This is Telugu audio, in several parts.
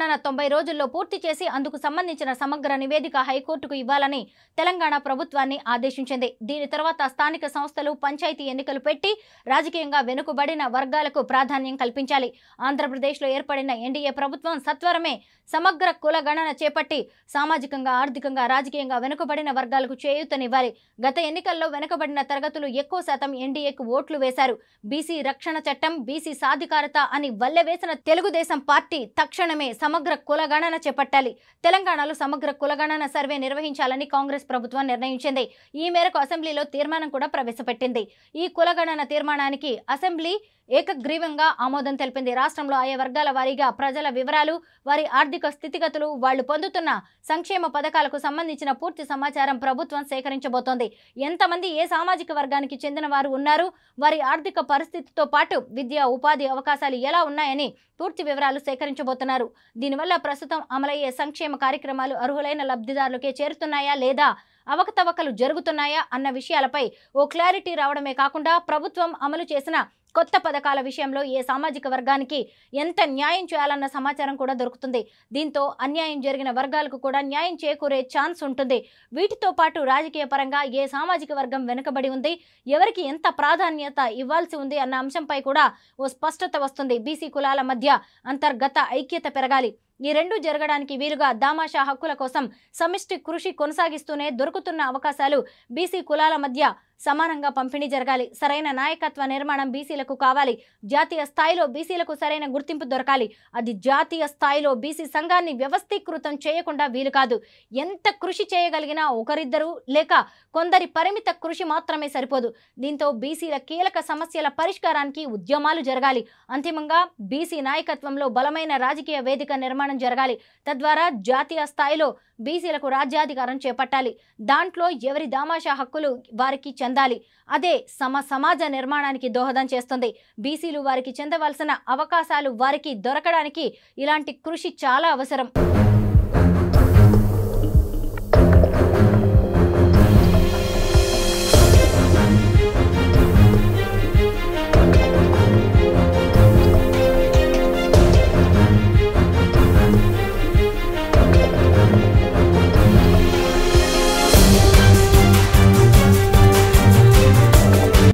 గణన 90 రోజుల్లో పూర్తి చేసి అందుకు సంబంధించిన సమగ్ర నివేదిక హైకోర్టుకు ఇవ్వాలని తెలంగాణ ప్రభుత్వాన్ని ఆదేశించింది. దీని తర్వాత స్థానిక సంస్థలు పంచాయతీ ఎన్నికలు పెట్టి రాజకీయంగా వెనుకబడిన వర్గాలకు ప్రాధాన్యం కల్పించాలి. ఆంధ్రప్రదేశ్లో ఏర్పడిన ఎన్డీఏ ప్రభుత్వం సత్వరమే సమగ్ర కుల గణన చేపట్టి సామాజికంగా, ఆర్థికంగా, రాజకీయంగా వెనుకబడిన వర్గాలకు చేయూతనివ్వాలి. గత ఎన్నికల్లో వెనుకబడిన తరగతులు ఎక్కువ శాతం ఎన్డీఏకు ఓట్లు వేశారు. బీసీ రక్షణ చట్టం, బీసీ సాధికారత అని వల్లెవేసిన తెలుగుదేశం పార్టీ తక్షణమే సమగ్ర కుల గణన చేపట్టాలి. తెలంగాణలో సమగ్ర కుల గణన సర్వే నిర్వహించాలని కాంగ్రెస్ ప్రభుత్వం నిర్ణయించింది. ఈ మేరకు అసెంబ్లీలో తీర్మానం కూడా ప్రవేశపెట్టింది. ఈ కుల గణన తీర్మానానికి అసెంబ్లీ ఏకగ్రీవంగా ఆమోదం తెలిపింది. రాష్ట్రంలో ఆయా వర్గాల వారీగా ప్రజల వివరాలు, వారి ఆర్థిక స్థితిగతులు, వాళ్లు పొందుతున్న సంక్షేమ పథకాలకు సంబంధించిన పూర్తి సమాచారం ప్రభుత్వం సేకరించబోతోంది. ఎంతమంది ఏ సామాజిక వర్గానికి చెందిన వారు ఉన్నారు, వారి ఆర్థిక పరిస్థితితో పాటు విద్య, ఉపాధి అవకాశాలు ఎలా ఉన్నాయని పూర్తి వివరాలు సేకరించబోతున్నారు. దీనివల్ల ప్రస్తుతం అమలయ్యే సంక్షేమ కార్యక్రమాలు అర్హులైన లబ్ధిదారులకే చేరుతున్నాయా లేదా అవకతవకలు జరుగుతున్నాయా అన్న విషయాలపై ఓ క్లారిటీ రావడమే కాకుండా ప్రభుత్వం అమలు చేసిన కొత్త పథకాల విషయంలో ఏ సామాజిక వర్గానికి ఎంత న్యాయం చేయాలన్న సమాచారం కూడా దొరుకుతుంది. దీంతో అన్యాయం జరిగిన వర్గాలకు కూడా న్యాయం చేకూరే ఛాన్స్ ఉంటుంది. వీటితో పాటు రాజకీయ పరంగా ఏ సామాజిక వర్గం వెనుకబడి ఉంది, ఎవరికి ఎంత ప్రాధాన్యత ఇవ్వాల్సి ఉంది అన్న అంశంపై కూడా ఓ స్పష్టత వస్తుంది. బీసీ కులాల మధ్య అంతర్గత ఐక్యత పెరగాలి. ఈ రెండు జరగడానికి వీలుగా దామాషా హక్కుల కోసం సమిష్టి కృషి కొనసాగిస్తూనే దొరుకుతున్న అవకాశాలు బీసీ కులాల మధ్య సమానంగా పంపిణీ జరగాలి. సరైన నాయకత్వ నిర్మాణం బీసీలకు కావాలి. జాతీయ స్థాయిలో బీసీలకు సరైన గుర్తింపు దొరకాలి. అది జాతీయ స్థాయిలో బీసీ సంఘాన్ని వ్యవస్థీకృతం చేయకుండా వీలు కాదు. ఎంత కృషి చేయగలిగినా ఒకరిద్దరు లేక కొందరి పరిమిత కృషి మాత్రమే సరిపోదు. దీంతో బీసీల కీలక సమస్యల పరిష్కారానికి ఉద్యమాలు జరగాలి. అంతిమంగా బీసీ నాయకత్వంలో బలమైన రాజకీయ వేదిక నిర్మాణం జరగాలి. తద్వారా జాతీయ స్థాయిలో బీసీలకు రాజ్యాధికారం చేపట్టాలి. దాంట్లో ఎవరి దామాషా హక్కులు వారికి చెందాలి. అదే సమాజ నిర్మాణానికి దోహదం చేస్తుంది. బీసీలు వారికి చెందవలసిన అవకాశాలు వారికి దొరకడానికి ఇలాంటి కృషి చాలా అవసరం.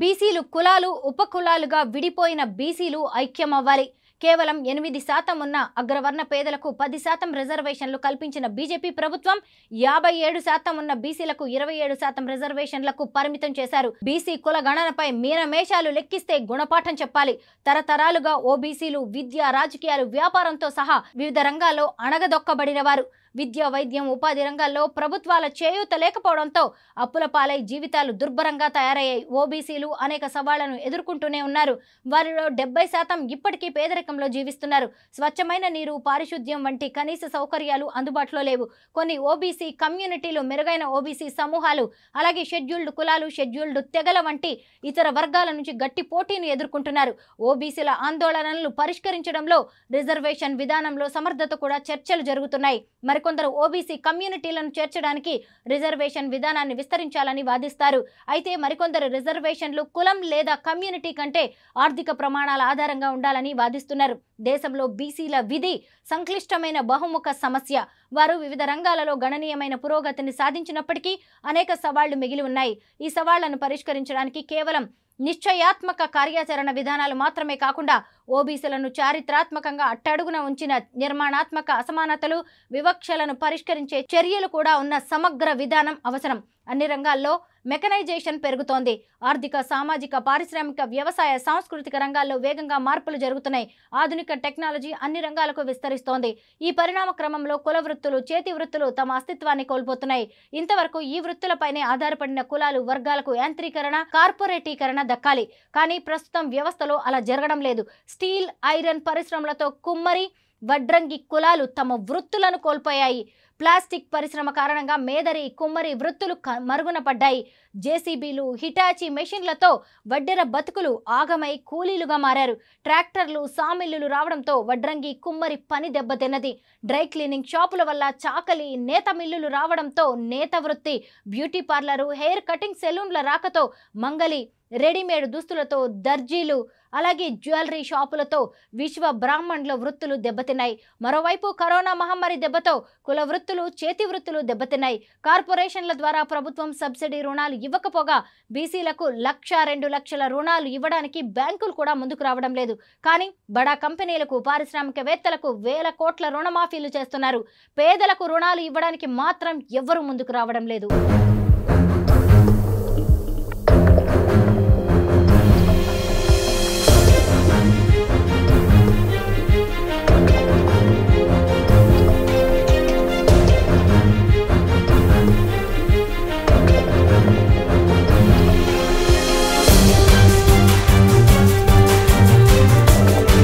బీసీలు కులాలు, ఉపకులాలుగా విడిపోయిన బీసీలు ఐక్యమవ్వాలి. కేవలం 8% ఉన్న అగ్రవర్ణ పేదలకు 10% రిజర్వేషన్లు కల్పించిన బీజేపీ ప్రభుత్వం 57% ఉన్న బీసీలకు 27% రిజర్వేషన్లకు పరిమితం చేశారు. బీసీ కుల గణనపై మీనమేషాలు లెక్కిస్తే గుణపాఠం చెప్పాలి. తరతరాలుగా ఓబీసీలు విద్య, రాజకీయాలు, వ్యాపారంతో సహా వివిధ రంగాల్లో అణగదొక్కబడిన వారు. విద్య, వైద్యం, ఉపాధి రంగాల్లో ప్రభుత్వాల చేయూత లేకపోవడంతో అప్పుల పాలై జీవితాలు దుర్భరంగా తయారయ్యాయి. ఓబీసీలు అనేక సవాళ్లను ఎదుర్కొంటూనే ఉన్నారు. వారిలో 70% ఇప్పటికీ పేదరికంలో జీవిస్తున్నారు. స్వచ్ఛమైన నీరు, పారిశుద్ధ్యం వంటి కనీస సౌకర్యాలు అందుబాటులో లేవు. కొన్ని ఓబీసీ కమ్యూనిటీలు, మెరుగైన ఓబీసీ సమూహాలు, అలాగే షెడ్యూల్డ్ కులాలు, షెడ్యూల్డ్ తెగల వంటి ఇతర వర్గాల నుంచి గట్టి పోటీని ఎదుర్కొంటున్నారు. ఓబీసీల ఆందోళనలను పరిష్కరించడంలో, రిజర్వేషన్ విధానంలో సమర్థత కూడా చర్చలు జరుగుతున్నాయి. మరికొందరు ఓబీసీ కమ్యూనిటీలను చేర్చడానికి రిజర్వేషన్ విధానాన్ని విస్తరించాలని వాదిస్తారు. అయితే మరికొందరు రిజర్వేషన్లు కులం లేదా కమ్యూనిటీ కంటే ఆర్థిక ప్రమాణాల ఆధారంగా ఉండాలని వాదిస్తున్నారు. దేశంలో బీసీల విధి సంక్లిష్టమైన బహుముఖ సమస్య. వారు వివిధ రంగాలలో గణనీయమైన పురోగతిని సాధించినప్పటికీ అనేక సవాళ్లు మిగిలి ఉన్నాయి. ఈ సవాళ్లను పరిష్కరించడానికి కేవలం నిశ్చయాత్మక కార్యాచరణ విధానాలు మాత్రమే కాకుండా ఓబీసీలను చారిత్రాత్మకంగా అట్టడుగున ఉంచిన నిర్మాణాత్మక అసమానతలు, వివక్షలను పరిష్కరించే చర్యలు కూడా ఉన్న సమగ్ర విధానం అవసరం. అన్ని రంగాల్లో మెకనైజేషన్ పెరుగుతోంది. ఆర్థిక, సామాజిక, పారిశ్రామిక, వ్యవసాయ, సాంస్కృతిక రంగాల్లో వేగంగా మార్పులు జరుగుతున్నాయి. ఆధునిక టెక్నాలజీ అన్ని రంగాలకు విస్తరిస్తోంది. ఈ పరిణామ క్రమంలో కుల వృత్తులు, చేతి వృత్తులు తమ అస్తిత్వాన్ని కోల్పోతున్నాయి. ఇంతవరకు ఈ వృత్తులపైనే ఆధారపడిన కులాలు, వర్గాలకు యాంత్రీకరణ, కార్పొరేటీకరణ దక్కాలి. కానీ ప్రస్తుతం వ్యవస్థలో అలా జరగడం లేదు. స్టీల్, ఐరన్ పరిశ్రమలతో కుమ్మరి, వడ్రంగి కులాలు తమ వృత్తులను కోల్పోయాయి. ప్లాస్టిక్ పరిశ్రమ కారణంగా మేదరి కుమ్మరి వృత్తులు మరుగున పడ్డాయి. జేసీబీలు, హిటాచీ మెషిన్లతో వడ్డెర బతుకులు ఆగమై కూలీలుగా మారారు. ట్రాక్టర్లు, సామిల్లులు రావడంతో వడ్రంగి కుమ్మరి పని దెబ్బతిన్నది. డ్రై క్లీనింగ్ షాపుల వల్ల చాకలి, నేత మిల్లులు రావడంతో నేత వృత్తి, బ్యూటీ పార్లరు, హెయిర్ కటింగ్ సెలూన్ల రాకతో మంగలి, రెడీమేడ్ దుస్తులతో దర్జీలు, అలాగే జ్యువెలరీ షాపులతో విశ్వ బ్రాహ్మణుల వృత్తులు దెబ్బతిన్నాయి. మరోవైపు కరోనా మహమ్మారి దెబ్బతో కుల వృత్తులు, చేతి వృత్తులు దెబ్బతిన్నాయి. కార్పొరేషన్ల ద్వారా ప్రభుత్వం సబ్సిడీ రుణాలు ఇవ్వకపోగా బీసీలకు 1,02 లక్షల రుణాలు ఇవ్వడానికి బ్యాంకులు కూడా ముందుకు రావడం లేదు. కానీ బడా కంపెనీలకు, పారిశ్రామికవేత్తలకు వేల కోట్ల రుణమాఫీలు చేస్తున్నారు. పేదలకు రుణాలు ఇవ్వడానికి మాత్రం ఎవ్వరూ ముందుకు రావడం లేదు.